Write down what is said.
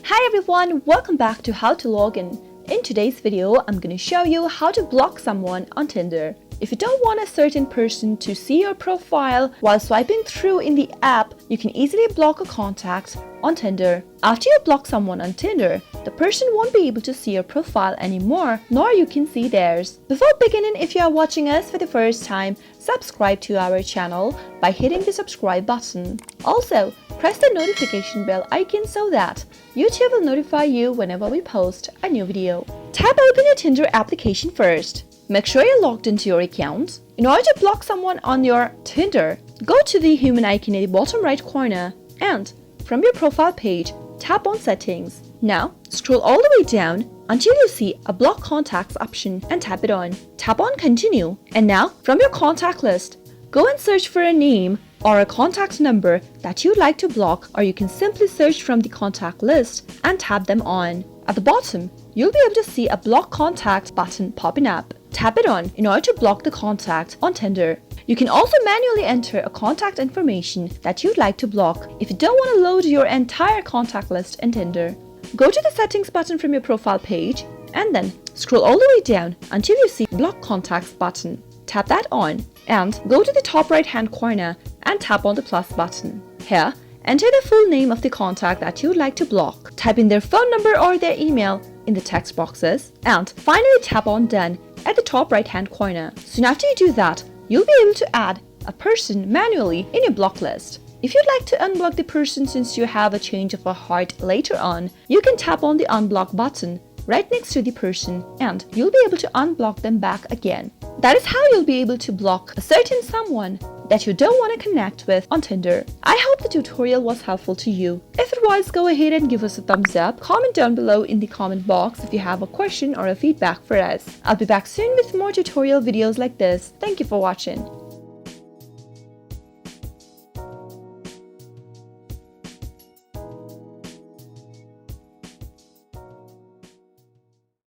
Hi everyone, welcome back to How to Login. In today's video, I'm going to show you how to block someone on Tinder. If you don't want a certain person to see your profile while swiping through in the app, you can easily block a contact on Tinder. After you block someone on Tinder, the person won't be able to see your profile anymore, nor you can see theirs. Before beginning, if you are watching us for the first time, subscribe to our channel by hitting the subscribe button. Also, press the notification bell icon so that YouTube will notify you whenever we post a new video. Tap open your Tinder application first. Make sure you're logged into your account. In order to block someone on your Tinder, go to the human icon in the bottom right corner and from your profile page, tap on Settings. Now, scroll all the way down until you see a Block Contacts option and tap it on. Tap on Continue. And now, from your contact list, go and search for a name or a contact number that you'd like to block, or you can simply search from the contact list and tap them on. At the bottom, you'll be able to see a Block Contact button popping up. Tap it on in order to block the contact on Tinder. You can also manually enter a contact information that you'd like to block if you don't want to load your entire contact list in Tinder. Go to the Settings button from your profile page and then scroll all the way down until you see Block Contacts button. Tap that on and go to the top right hand corner and tap on the plus button. Here, enter the full name of the contact that you'd like to block. Type in their phone number or their email in the text boxes and finally tap on Done at the top right hand corner. Soon after you do that, you'll be able to add a person manually in your block list. If you'd like to unblock the person since you have a change of a heart later on, you can tap on the unblock button right next to the person and you'll be able to unblock them back again. That is how you'll be able to block a certain someone that you don't want to connect with on Tinder. I hope the tutorial was helpful to you. If it was, go ahead and give us a thumbs up. Comment down below in the comment box if you have a question or a feedback for us. I'll be back soon with more tutorial videos like this. Thank you for watching.